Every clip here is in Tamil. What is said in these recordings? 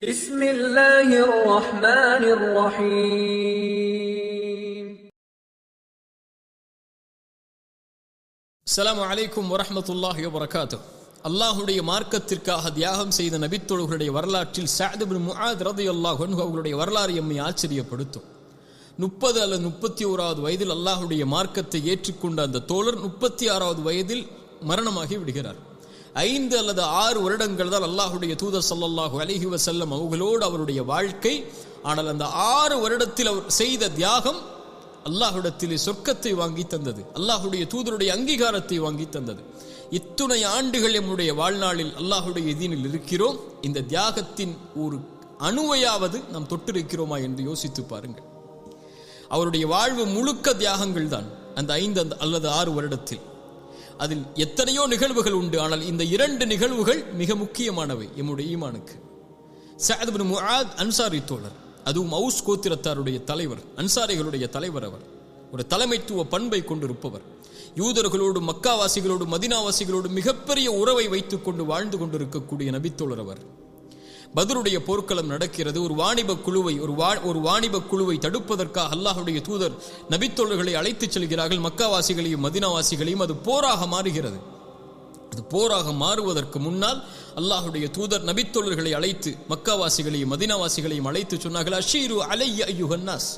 بسم الله الرحمن الرحيم. السلام عليكم ورحمة الله وبركاته. அல்லாஹுடைய மார்க்கத்திற்காக தியாகம் செய்த நபித்தோழர்களுடைய வரலாற்றில் சஅத் இப்னு முஆத் ரலியல்லாஹு அன்ஹு அவர்களுடைய வரலாறு எம்மை ஆச்சரியப்படுத்தும். 30 அல்லது 31வது வயதில் அல்லாஹுடைய மார்க்கத்தை ஏற்றுக்கொண்ட அந்த தோழர் 36வது வயதில் மரணமாகி விடுகிறார். 5 அல்லது 6 வருடங்கள் தான் அல்லாஹுடைய தூதர் ஸல்லல்லாஹு அலைஹி வஸல்லம் அவர்களோடு அவருடைய வாழ்க்கை. ஆனால் அந்த 6 வருடத்தில் அவர் செய்த தியாகம் அல்லாஹ்விடத்திலே சொர்க்கத்தை வாங்கி தந்தது, அல்லாஹுடைய தூதருடைய அங்கீகாரத்தை வாங்கி தந்தது. இத்துணை ஆண்டுகள் நம்முடைய வாழ்நாளில் அல்லாஹுடைய தீனில் இருக்கிறோம், இந்த தியாகத்தின் ஒரு அணுவையாவது நாம் தொட்டிருக்கிறோமா என்று யோசித்து பாருங்கள். அவருடைய வாழ்வு முழுக்க தியாகங்கள் தான் அந்த 5 அல்லது 6 வருடத்தில். அதில் எத்தனையோ நிகழ்வுகள் உண்டு, ஆனால் இந்த 2 நிகழ்வுகள் மிக முக்கியமானவை எம்முடைய ஈமானுக்கு. சஅத் இப்னு முஆத் அன்சாரி தோழர், அதுவும் அவுஸ் கோத்திரத்தாருடைய தலைவர், அன்சாரிகளுடைய தலைவர். அவர் ஒரு தலைமைத்துவ பண்பை கொண்டிருப்பவர். யூதர்களோடு மக்காவாசிகளோடு மதீனாவாசிகளோடு மிகப்பெரிய உறவை வைத்துக் கொண்டு வாழ்ந்து கொண்டிருக்கக்கூடிய நபித்தோழர் அவர். பத்ருடைய போர்க்களம் நடக்கிறது. ஒரு வாணிப குழுவை தடுப்பதற்காக அல்லாஹுடைய தூதர் நபித்தோழர்களை அழைத்துச் செல்கிறார்கள். மக்காவாசிகளையும் மதீனாவாசிகளையும். அது போராக மாறுகிறது. அது போராக மாறுவதற்கு முன்னால் அல்லாஹுடைய தூதர் நபித்தோழர்களை அழைத்து மக்காவாசிகளையும் மதீனாவாசிகளையும் அழைத்து சொன்னார்கள், அஷீரு அலைய அய்யுஹன் நாஸ்,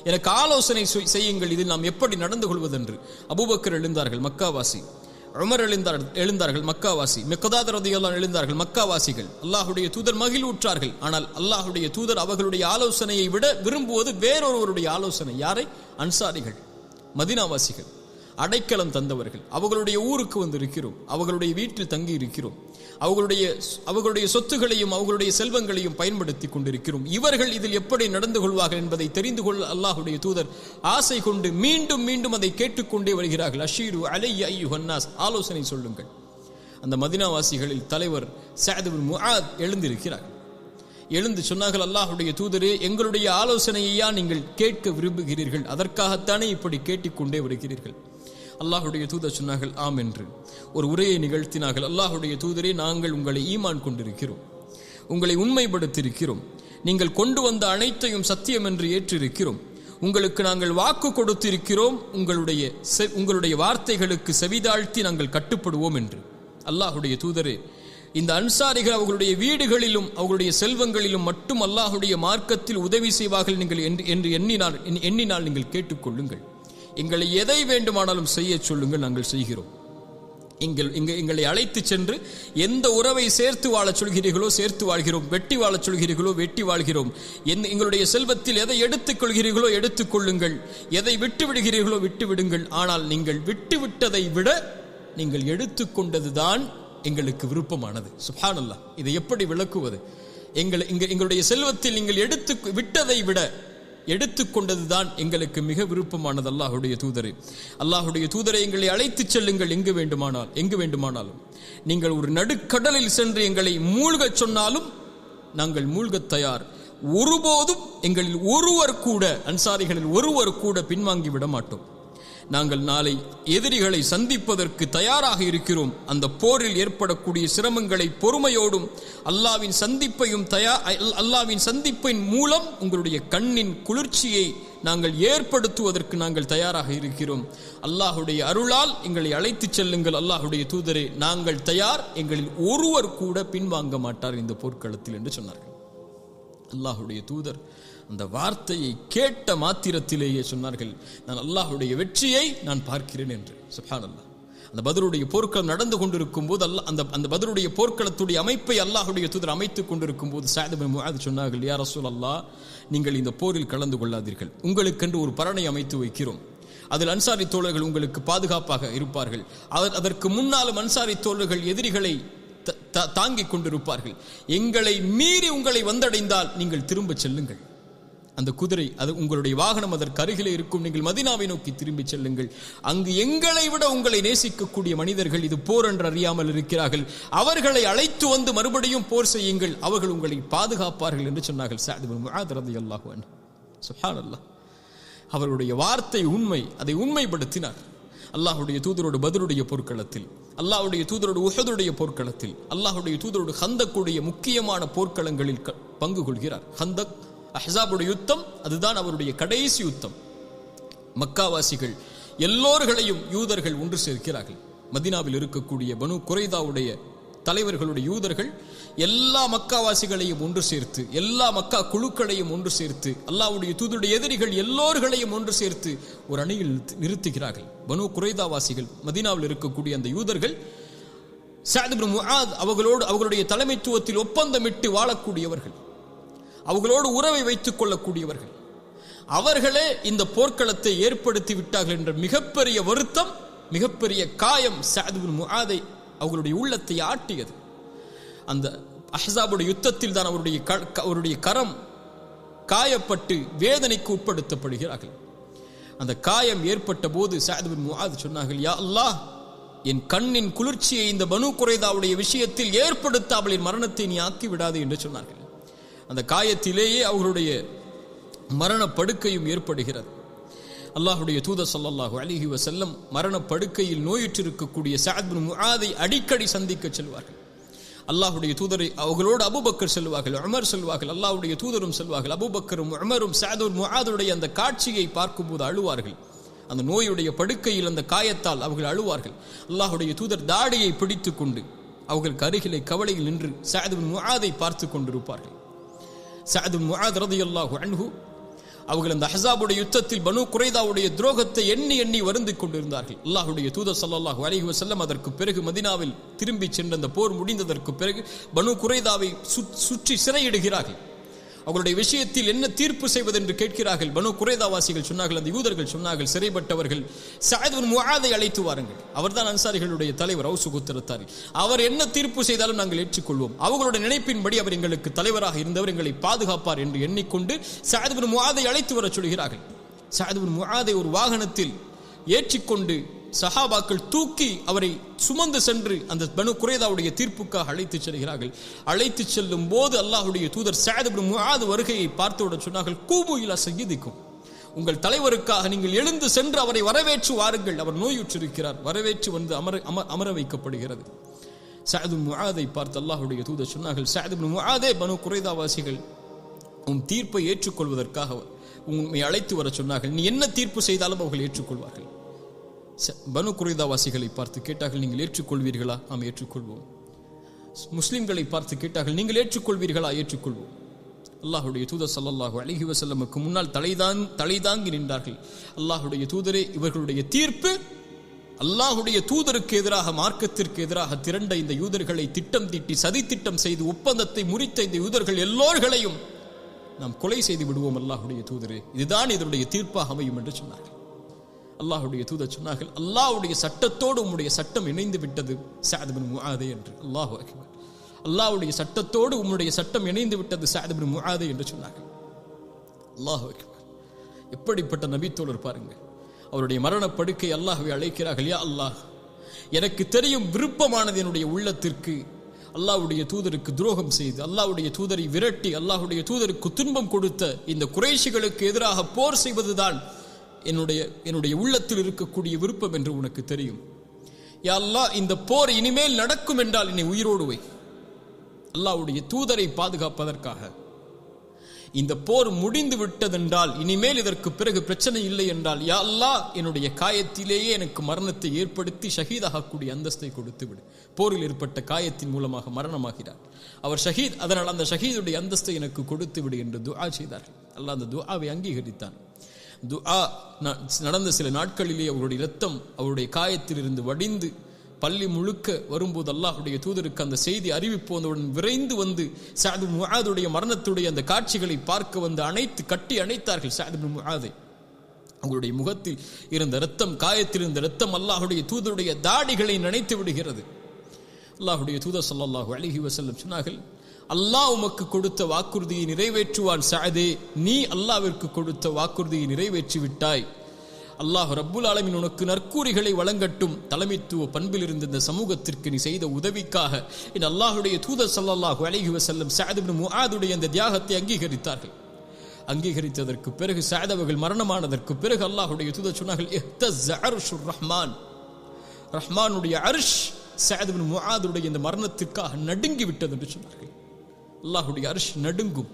எனக்கு ஆலோசனை செய்யுங்கள், இதில் நாம் எப்படி நடந்து கொள்வதென்று. அபூபக்கர் எழுந்தார்கள், மக்காவாசி. உமர் எழுந்தார்கள், மக்காவாசி. மிக்தாத் ரலியல்லாஹு அன்ஹு எழுந்தார்கள், மக்காவாசிகள். அல்லாஹுடைய தூதர் மகிழ்வுற்றார்கள். ஆனால் அல்லாஹுடைய தூதர் அவர்களுடைய ஆலோசனையை விட விரும்புவது வேறொருவருடைய ஆலோசனை. யாரை? அன்சாரிகள், மதீனாவாசிகள், அடைக்கலம் தந்தவர்கள். அவர்களுடைய ஊருக்கு வந்து இருக்கிறோம், அவர்களுடைய வீட்டில் தங்கி இருக்கிறோம், அவர்களுடைய சொத்துகளையும் அவர்களுடைய செல்வங்களையும் பயன்படுத்தி கொண்டிருக்கிறோம். இவர்கள் இதில் எப்படி நடந்து கொள்வார்கள் என்பதை தெரிந்து கொள்ள அல்லாஹுடைய தூதர் ஆசை கொண்டு மீண்டும் மீண்டும் அதை கேட்டுக்கொண்டே வருகிறார்கள். அஷீரு அலைய அய்யுஹன் நாஸ், ஆலோசனை சொல்லுங்கள். அந்த மதீனாவாசிகளில் தலைவர் சஅத் இப்னு முஆத் எழுந்திருக்கிறார்கள். எழுந்து சொன்னார்கள், அல்லாஹுடைய தூதரே, எங்களுடைய ஆலோசனையா நீங்கள் கேட்க விரும்புகிறீர்கள்? அதற்காகத்தானே இப்படி கேட்டுக்கொண்டே வருகிறீர்கள்? அல்லாஹுடைய தூதர் சொன்னார்கள், ஆம் என்று ஒரு உரையை நிகழ்த்தினார்கள். அல்லாஹுடைய தூதரே, நாங்கள் உங்களை ஈமான் கொண்டிருக்கிறோம், உங்களை உண்மைப்படுத்தியிருக்கிறோம், நீங்கள் கொண்டு வந்த அனைத்தையும் சத்தியம் என்று ஏற்றிருக்கிறோம், உங்களுக்கு நாங்கள் வாக்கு கொடுத்திருக்கிறோம், உங்களுடைய வார்த்தைகளுக்கு செவிதாழ்த்தி நாங்கள் கட்டுப்படுவோம் என்று. அல்லாஹுடைய தூதரே, இந்த அன்சாரிகள் அவர்களுடைய வீடுகளிலும் அவர்களுடைய செல்வங்களிலும் மட்டும் அல்லாஹுடைய மார்க்கத்தில் உதவி செய்வார்கள் நீங்கள் என்று எண்ணினால் நீங்கள் கேட்டுக்கொள்ளுங்கள். எங்களை எதை வேண்டுமானாலும் செய்ய சொல்லுங்கள், நாங்கள் செய்கிறோம். எங்களை அழைத்து சென்று எந்த உறவை சேர்த்து வாழச் சொல்கிறீர்களோ சேர்த்து வாழ்கிறோம், வெட்டி வாழச் சொல்கிறீர்களோ வெட்டி வாழ்கிறோம். எங்களுடைய செல்வத்தில் எதை எடுத்துக் கொள்கிறீர்களோ எடுத்துக்கொள்ளுங்கள், எதை விட்டு விடுகிறீர்களோ விட்டு விடுங்கள். ஆனால் நீங்கள் விட்டு விட்டதை விட நீங்கள் எடுத்துக்கொண்டதுதான் எங்களுக்கு விருப்பமானது. சுப்ஹானல்லாஹ், இதை எப்படி விளக்குவது? எங்களுடைய செல்வத்தில் நீங்கள் விட்டதை விட எடுத்துக்கொண்டதுதான் எங்களுக்கு மிக விருப்பமானது. அல்லாஹுடைய தூதரை எங்களை அழைத்து செல்லுங்கள் எங்கு வேண்டுமானாலும். நீங்கள் ஒரு நடுக்கடலில் சென்று எங்களை மூழ்கச் சொன்னாலும் நாங்கள் மூழ்கத் தயார். ஒருபோதும் எங்களில் ஒருவர் கூட, அன்சாரிகளில் ஒருவர் கூட பின்வாங்கி விட மாட்டோம். நாங்கள் நாளை எதிரிகளை சந்திப்பதற்கு தயாராக இருக்கிறோம். அந்த போரில் ஏற்படக்கூடிய சிரமங்களை பொறுமையோடும் அல்லாவின் சந்திப்பின் மூலம் உங்களுடைய கண்ணின் குளிர்ச்சியை நாங்கள் ஏற்படுத்துவதற்கு நாங்கள் தயாராக இருக்கிறோம். அல்லாஹுடைய அருளால் எங்களை அழைத்து செல்லுங்கள். அல்லாஹுடைய தூதரே, நாங்கள் தயார், எங்களில் ஒருவர் கூட பின்வாங்க மாட்டார் இந்த போர்க்களத்தில் என்று சொன்னார்கள். அல்லாஹுடைய தூதர் அந்த வார்த்தையை கேட்ட மாத்திரத்திலேயே சொன்னார்கள், நான் அல்லாஹுடைய வெற்றியை நான் பார்க்கிறேன் என்று. சுப்ஹானல்லாஹ். அந்த பத்ருடைய போர்க்களம் நடந்து கொண்டிருக்கும் போது அந்த பத்ருடைய போர்க்களத்துடைய அமைப்பை அல்லாஹுடைய தூதர் அமைத்துக் கொண்டிருக்கும் போது சஅத் இப்னு முஆத் சொன்னார்கள், யா ரசூலல்லாஹ், நீங்கள் இந்த போரில் கலந்து கொள்ளாதீர்கள், உங்களுக்கென்று ஒரு பரணை அமைத்து வைக்கிறோம், அதில் அன்சாரி தோழர்கள் உங்களுக்கு பாதுகாப்பாக இருப்பார்கள். அதற்கு முன்னாலும் அன்சாரி தோழர்கள் எதிரிகளை தாங்கிக் கொண்டிருப்பார்கள். எங்களை மீறி உங்களை வந்தடைந்தால் நீங்கள் திரும்ப செல்லுங்கள். அந்த குதிரை, அது உங்களுடைய வாகனம் அதற்கு அருகிலே இருக்கும். நீங்கள் மதீனாவை நோக்கி திரும்பி செல்லுங்கள். அங்கு எங்களை விட உங்களை நேசிக்கக்கூடிய மனிதர்கள் இது போர் என்று அறியாமல் இருக்கிறார்கள். அவர்களை அழைத்து வந்து மறுபடியும் போர் செய்யுங்கள், அவர்கள் உங்களை பாதுகாப்பார்கள் என்று சொன்னார்கள் சஅத் இப்னு முஆத் ரலியல்லாஹு அன்ஹு. சுப்ஹானல்லாஹ். அவருடைய வார்த்தை உண்மை, அதை உண்மைப்படுத்தினார். அல்லாஹுடைய தூதரோடு பத்ருடைய போர்க்களத்தில் அல்லாஹ்வுடைய தூதரோடு உஹதுடைய போர்க்களத்தில், அல்லாஹ்வுடைய தூதரோடு ஹந்தக்குடைய முக்கியமான போர்க்களங்களில் பங்கு கொள்கிறார். ஹந்தக், அஹ்ஸாபுடைய யுத்தம், அதுதான் அவருடைய கடைசி யுத்தம். மக்காவாசிகள் எல்லோர்களையும் யூதர்கள் ஒன்று சேர்க்கிறார்கள். மதீனாவில் இருக்கக்கூடிய பனு குரைதாவுடைய தலைவர்களுடைய யூதர்கள் எல்லா மக்காவாசிகளையும் ஒன்று சேர்த்து, எல்லா மக்கா குழுக்களையும் ஒன்று சேர்த்து, அல்லாஹ்வுடைய தூதருடைய எதிரிகள் எல்லோர்களையும் ஒன்று சேர்த்து ஒரு அணியில் நிறுத்துகிறார்கள். பனு குரைதாவாசிகள், மதீனாவில் இருக்கக்கூடிய அந்த யூதர்கள், சஅத் இப்னு முஆத் அவர்களுடைய தலைமைத்துவத்தில் ஒப்பந்தமிட்டு வாழக்கூடியவர்கள், அவர்களோடு உறவை வைத்துக் கொள்ளக்கூடியவர்கள், அவர்களே இந்த போர்க்களத்தை ஏற்படுத்தி விட்டார்கள் என்ற மிகப்பெரிய வருத்தம், மிகப்பெரிய காயம் சஅத் இப்னு முஆதை அவர்களுடைய உள்ளத்தை ஆட்டியது. அந்த அஹ்ஸாபுடைய யுத்தத்தில் தான் அவருடைய கரம் காயப்பட்டு வேதனைக்கு உட்படுத்தப்படுகிறார்கள். அந்த காயம் ஏற்பட்ட போது சஅத் இப்னு முஆத் சொன்னார்கள், யா அல்லாஹ், என் கண்ணின் குளிர்ச்சியை இந்த பனு குரைதாவுடைய விஷயத்தில் ஏற்படுத்தாமல் என் மரணத்தை நீ ஆக்கி விடாது என்று சொன்னார்கள். அந்த காயத்திலேயே அவர்களுடைய மரணப்படுக்கையும் ஏற்படுகிறது. அல்லாஹ்வுடைய தூதர் ஸல்லல்லாஹு அலைஹி வஸல்லம் மரணப்படுக்கையில் நோயுற்றிருக்கக்கூடிய சஅத் இப்னு முஆதை அடிக்கடி சந்திக்க செல்வார்கள். அல்லாஹ்வுடைய தூதரை அவர்களோடு அபூபக்கர் செல்வார்கள், உமர் செல்வார்கள், அல்லாஹ்வுடைய தூதரும் செல்வார்கள். அபூபக்கரும் உமரும் சஅத் இப்னு முஆதுடைய அந்த காட்சியை பார்க்கும்போது அழுவார்கள். அந்த நோயுடைய படுக்கையில் அந்த காயத்தால் அவர்கள் அழுவார்கள். அல்லாஹ்வுடைய தூதர் தாடியை பிடித்துக் கொண்டு அவர்களுக்கு அருகிலே கவலையில் நின்று சஅத் இப்னு முஆதை பார்த்து கொண்டிருப்பார்கள். சஅத் இப்னு முஆத் ரலியல்லாஹு அன்ஹு அவர்கள் அந்த அஹ்ஸாபுடைய யுத்தத்தில் பனு குரைதாவுடைய துரோகத்தை எண்ணி எண்ணி வருந்திக் கொண்டிருந்தார்கள். அல்லாஹ்வுடைய தூதர் ஸல்லல்லாஹு அலைஹி வஸல்லம் அதற்கு பிறகு மதீனாவில் திரும்பி சென்ற அந்த போர் முடிந்ததற்கு பிறகு பனு குரைதாவை சுற்றி சிறையிடுகிறார்கள். அவர்களுடைய விஷயத்தில் என்ன தீர்ப்பு செய்வது என்று கேட்கிறார்கள். பனு குரைதாவாசிகள் சொன்னார்கள், அந்த யூதர்கள் சொன்னார்கள், சிறைப்பட்டவர்கள் சஅத் இப்னு முஆதை அழைத்து வாருங்கள், அவர்தான் அன்சாரிகளுடைய தலைவர், அவுஸ் கோத்திரத்தார், அவர் என்ன தீர்ப்பு செய்தாலும் நாங்கள் ஏற்றுக்கொள்வோம், அவர்களுடைய நினைப்பின்படி அவர் எங்களுக்கு தலைவராக இருந்தவர், எங்களை பாதுகாப்பார் என்று எண்ணிக்கொண்டு சஅத் இப்னு முஆதை அழைத்து வர சொல்கிறார்கள். சஅத் இப்னு முஆதை ஒரு வாகனத்தில் ஏற்றிக்கொண்டு சஹாபாக்கள் தூக்கி அவரை சுமந்து சென்று அந்த பனு குரைதாவுடைய தீர்ப்புக்காக அழைத்து செல்கிறார்கள். அழைத்து செல்லும் போது அல்லாஹ்வுடைய தூதர் சஅத் இப்னு முஆத் வருகையை பார்த்தவுடன் சொன்னார்கள், கூபு இலா சய்யிதிக்கும், உங்கள் தலைவருக்காக நீங்கள் எழுந்து சென்று அவரை வரவேற்று வாருங்கள், அவர் நோயுற்றிருக்கிறார். வரவேற்று வந்து அமர வைக்கப்படுகிறது. சஅத் இப்னு முஆதை பார்த்து அல்லாஹ்வுடைய தூதர் சொன்னார்கள், சஅத் இப்னு முஆதே, பனு குரைதாவாசிகள் உன் தீர்ப்பை ஏற்றுக்கொள்வதற்காக உண்மை அழைத்து வர சொன்னார்கள், நீ என்ன தீர்ப்பு செய்தாலும் அவர்கள் ஏற்றுக்கொள்வார்கள். பனு குரைதாவாசிகளை பார்த்து கேட்டார்கள், நீங்கள் ஏற்றுக்கொள்வீர்களா? நாம் ஏற்றுக்கொள்வோம். முஸ்லிம்களை பார்த்து கேட்டார்கள், நீங்கள் ஏற்றுக்கொள்வீர்களா? ஏற்றுக்கொள்வோம். அல்லாஹ்வுடைய தூதர் ஸல்லல்லாஹு அலைஹி வஸல்லமுக்கு முன்னால் தலைதாங்கி நின்றார்கள். அல்லாஹ்வுடைய தூதரே, இவர்களுடைய தீர்ப்பு அல்லாஹ்வுடைய தூதருக்கு எதிராக, மார்க்கத்திற்கு எதிராக திரண்ட இந்த யூதர்களை திட்டம் தீட்டி சதி திட்டம் செய்து ஒப்பந்தத்தை முறித்த இந்த யூதர்கள் எல்லோர்களையும் நாம் கொலை செய்து விடுவோம் அல்லாஹ்வுடைய தூதரே, இதுதான் இதனுடைய தீர்ப்பாக அமையும் என்று சொன்னார்கள். அல்லாஹ்வுடைய தூதர் சொன்னார்கள், அல்லாஹ்வுடைய சட்டத்தோடு உம்முடைய சட்டம் இணைந்து விட்டது சஅத் இப்னு முஆதே என்று. அல்லாஹு அக்பர். அல்லாஹ்வுடைய சட்டத்தோடு உம்முடைய சட்டம் இணைந்து விட்டது சஅத் இப்னு முஆதே என்று சொன்னார்கள். அல்லாஹு அக்பர். எப்படிப்பட்ட நபித்தோழர் பாருங்கள். அவருடைய மரணப்படுக்கை அல்லாஹ்வை அழைக்கிறார்கள், யா அல்லாஹ், எனக்கு தெரியும் விருப்பமானது என்னுடைய உள்ளத்திற்கு அல்லாஹ்வுடைய தூதருக்கு துரோகம் செய்து, அல்லாஹ்வுடைய தூதரை விரட்டி, அல்லாஹ்வுடைய தூதருக்கு துன்பம் கொடுத்த இந்த குறைஷிகளுக்கு எதிராக போர் செய்வதுதான் என்னுடைய உள்ளத்தில் இருக்கக்கூடிய விருப்பம் என்று உனக்கு தெரியும். யா அல்லாஹ், இந்த போர் இனிமேல் நடக்கும் என்றால் என்னை உயிரோடு வை. அல்லாஹ்வுடைய தூதரை பாதுகாப்பதற்காக. இந்த போர் முடிந்து விட்டதென்றால், இனிமேல் இதற்கு பிறகு பிரச்சனை இல்லை என்றால், யா அல்லாஹ், என்னுடைய காயத்திலேயே எனக்கு மரணத்தை ஏற்படுத்தி ஷஹீதாகக்கூடிய அந்தஸ்தை கொடுத்து விடு. போரில் ஏற்பட்ட காயத்தின் மூலமாக மரணமாகிறார் அவர் ஷஹீத், அதனால் அந்த ஷஹீதுடைய அந்தஸ்தை எனக்கு கொடுத்து விடு என்று துஆ செய்தார்கள். அல்லாஹ் அந்த துஆவை அங்கீகரித்தான். துஆ நடந்த சில நாட்களிலே அவருடைய இரத்தம் அவருடைய காயத்திலிருந்து வடிந்து பள்ளி முழுக்க வரும்போது அல்லாஹ்வுடைய தூதருக்கு அந்த செய்தி அறிவிப்பு வந்தவுடன் விரைந்து வந்து சஅத் இப்னு முஆதுடைய மரணத்துடைய அந்த காட்சிகளை பார்க்க வந்து கட்டி அணைத்தார்கள் சஅத் இப்னு முஆதை. அவருடைய முகத்தில் இருந்த இரத்தம், காயத்தில் இருந்த இரத்தம் அல்லாஹ்வுடைய தூதருடைய தாடிகளை நனைத்து விடுகிறது. அல்லாஹ்வுடைய தூதர் ஸல்லல்லாஹு அலைஹி வஸல்லம் சொன்னார்கள், அல்லாஹ் உமக்கு கொடுத்த வாக்குறுதியை நிறைவேற்றுவான் சஅதே, நீ அல்லாஹ்விற்கு கொடுத்த வாக்குறுதியை நிறைவேற்றி விட்டாய். அல்லாஹ் ரப்புல் ஆலமீன் உனக்கு நற்கூறிகளை வழங்கட்டும். தலைமைத்துவ பண்பில் இருந்த இந்த சமூகத்திற்கு நீ செய்த உதவிக்காக இந்த அல்லாஹ்வுடைய தூதர் ஸல்லல்லாஹு அலைஹி வஸல்லம் சஅத் இப்னு முஆதுடைய அந்த தியாகத்தை அங்கீகரித்தார்கள். அங்கீகரித்ததற்கு பிறகு சஅத் அவர்கள் மரணமானதற்கு பிறகு அல்லாஹ்வுடைய தூதர் சொன்னார்கள், இஹ்தஸ்ஸ அர்ஷுர் ரஹ்மான், ரஹ்மானுடைய அர்ஷ் சஅத் இப்னு முஆதுடைய இந்த மரணத்திற்காக நடுங்கி விட்டது என்று சொன்னார்கள். அல்லாஹ்வுடைய அர்ஷ் நடுங்கும்.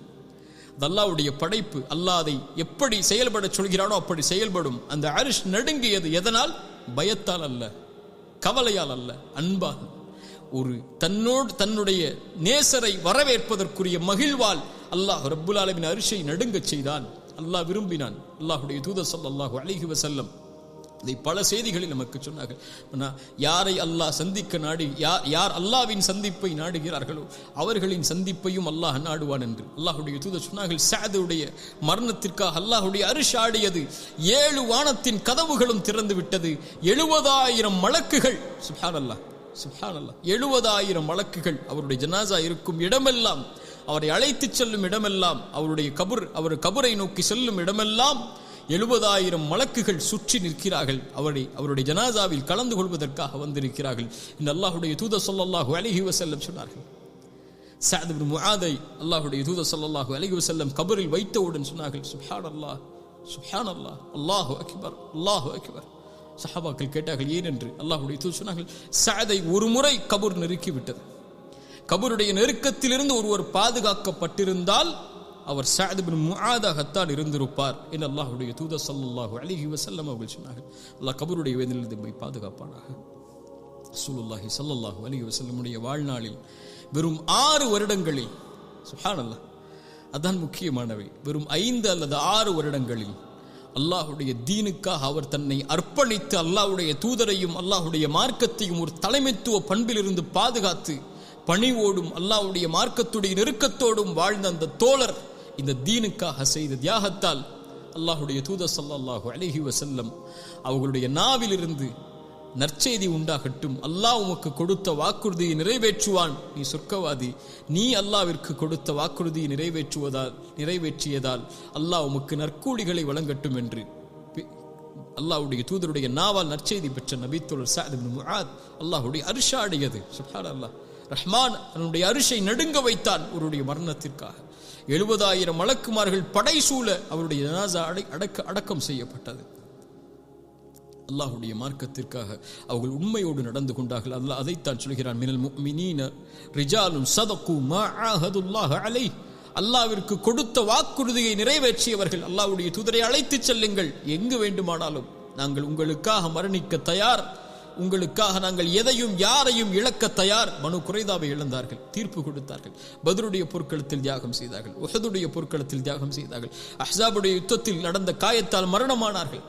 அது அல்லாஹ்வுடைய படைப்பு. அல்லாஹ் அதை எப்படி செயல்பட சொல்கிறானோ அப்படி செயல்படும். அந்த அர்ஷ் நடுங்கியது எதனால்? பயத்தால் அல்ல, கவலையால் அல்ல, அன்பாக ஒரு தன்னுடைய நேசரை வரவேற்பதற்குரிய மகிழ்வால் அல்லாஹ் ரப்புல் ஆலமீன் அர்ஷை நடுங்கச் செய்தான். அல்லாஹ் விரும்பினான். அல்லாஹ்வுடைய தூதர் ஸல்லல்லாஹு அலைஹி வஸல்லம் இதை பல செய்திகளில் நமக்கு சொன்னார்கள். யாரை அல்லாஹ் சந்திக்க நாடி யார் அல்லாஹ்வின் சந்திப்பை நாடுகிறார்களோ அவர்களின் சந்திப்பையும் அல்லாஹ் நாடுவான் என்று அல்லாஹ்வுடைய தூதர் சொன்னார்கள். சஅதுடைய மரணத்திற்காக அல்லாஹ்வுடைய அர்ஷ் ஆடியது. 7 வானத்தின் கதவுகளும் திறந்து விட்டது. 70,000 மலக்குகள், சுப்ஹானல்லாஹ் சுப்ஹானல்லாஹ், 70,000 மலக்குகள் அவருடைய ஜனாஸா இருக்கும் இடமெல்லாம், அவரை அழைத்து செல்லும் இடமெல்லாம், அவர் கபரை நோக்கி செல்லும் இடமெல்லாம் 70,000 மலக்குகள் சுற்றி நிற்கிறார்கள். அவருடைய ஜனாசாவில் கலந்து கொள்வதற்காக வந்திருக்கிறார்கள் இந்த அல்லாஹ்வுடைய தூதர் ஸல்லல்லாஹு அலைஹி வஸல்லம் சொன்னார்கள். சஅத் இப்னு முஆதை அல்லாஹ்வுடைய தூதர் ஸல்லல்லாஹு அலைஹி வஸல்லம் கபரில் வைத்தவுடன் சொன்னார்கள், சுப்ஹானல்லாஹ் சுப்ஹானல்லாஹ், அல்லாஹு அக்பர் அல்லாஹு அக்பர். சஹாபாக்கள் கேட்டார்கள் ஏன் என்று. அல்லாஹ்வுடைய தூதர் சொன்னார்கள், சஅதை ஒரு முறை கபர் நெருக்கி விட்டது. கபருடைய நெருக்கத்திலிருந்து ஒருவர் பாதுகாக்கப்பட்டிருந்தால் அவர் சஅத் இப்னு முஆதாகத்தான் இருந்திருப்பார் என்று அல்லாஹ்வுடைய தூதர் ஸல்லல்லாஹு அலைஹி வஸல்லம் அவர்கள் சொன்னார்கள். அல்லாஹ் கபருடைய வேதனையிலிருந்து நம்மை பாதுகாப்பானாக. ரசூலுல்லாஹி ஸல்லல்லாஹு அலைஹி வஸல்லமுடைய வாழ்நாளில் வெறும் 6 வருடங்களில், சுப்ஹானல்லாஹ், அதான் முக்கியமானவை, வெறும் 5 அல்லது 6 வருடங்களில் அல்லாஹ்வுடைய தீனுக்காக அவர் தன்னை அர்ப்பணித்து அல்லாஹ்வுடைய தூதரையும் அல்லாஹ்வுடைய மார்க்கத்தையும் ஒரு தலைமைத்துவ பண்பிலிருந்து பாதுகாத்து பணிவோடும் அல்லாஹ்வுடைய மார்க்கத்துடைய நெருக்கத்தோடும் வாழ்ந்த அந்த தோழர் இந்த தீனுக்காக செய்த தியாகத்தால் அல்லாஹ்வுடைய தூதர் ஸல்லல்லாஹு அலைஹி வஸல்லம் அவர்களுடைய நாவிலிருந்து நற்செய்தி உண்டாகட்டும், அல்லாஹ் உமக்கு கொடுத்த வாக்குறுதியை நிறைவேற்றுவான், நீ சொர்க்கவாதி, நீ அல்லாஹ்விற்கு கொடுத்த வாக்குறுதியை நிறைவேற்றியதால் அல்லாஹ் உமக்கு நற்கூலிகளை வழங்கட்டும் என்று அல்லாஹ்வுடைய தூதருடைய நாவால் நற்செய்தி பெற்ற நபித்தோழர் சஅத் இப்னு முஆத் அல்லாஹ்வுடைய அர்ஷ் ஆடியது. சுப்ஹானல்லாஹ், ரஹ்மான் அவனுடைய அரிசை நடுங்க வைத்தான் அவருடைய மரணத்திற்காக. 70,000 மலக்குமார்கள் படைசூழ அவருடைய ஜனாஸா அடக்கம் செய்யப்பட்டது. அல்லாஹ்வுடைய மார்க்கத்திற்காக அவர்கள் உண்மையோடு நடந்து கொண்டார்கள். அல்லாஹ் அதைத்தான் சொல்கிறான், மினல் முஃமினீன ரிஜாலுன் ஸதகு மா ஆஹதுல்லாஹ அலைஹி, அல்லாஹ்விற்கு கொடுத்த வாக்குறுதியை நிறைவேற்றியவர்கள். அல்லாஹ்வுடைய தூதரை அழைத்து செல்லுங்கள், எங்கு வேண்டுமானாலும் நாங்கள் உங்களுக்காக மரணிக்க தயார், உங்களுக்காக நாங்கள் எதையும் யாரையும் இழக்க தயார். பனு குறைதாவை இழந்தார்கள், தீர்ப்பு கொடுத்தார்கள். பத்ருடைய போர்க்களத்தில் தியாகம் செய்தார்கள், உஹதுடைய போர்க்களத்தில் தியாகம் செய்தார்கள், அஹ்ஸாபுடைய யுத்தத்தில் நடந்த காயத்தால் மரணமானார்கள்.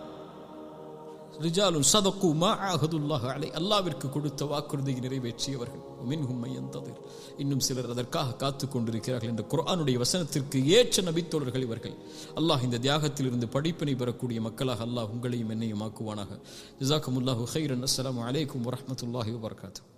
ரிஜாலுன் ஸதகு மா ஆஹதுல்லாஹ அலைஹி, அல்லாஹ்விற்கு கொடுத்த வாக்குறுதியை நிறைவேற்றியவர்கள். மின்ஹும் மய்யந்ததிர், இன்னும் சிலர் அதற்காக காத்து கொண்டிருக்கிறார்கள் என்ற குர்ஆனுடைய வசனத்திற்கு ஏற்ற நபித்தோழர்கள் இவர்கள். அல்லாஹ் இந்த தியாகத்தில் இருந்து படிப்பினை பெறக்கூடிய மக்களாக அல்லாஹ் உங்களையும் என்னையும் ஆக்குவானாக. ஜஸாக்குமுல்லாஹு கைரன். அஸ்ஸலாமு அலைக்கும் வரஹ்மத்துல்லாஹி வபரகாத்துஹு.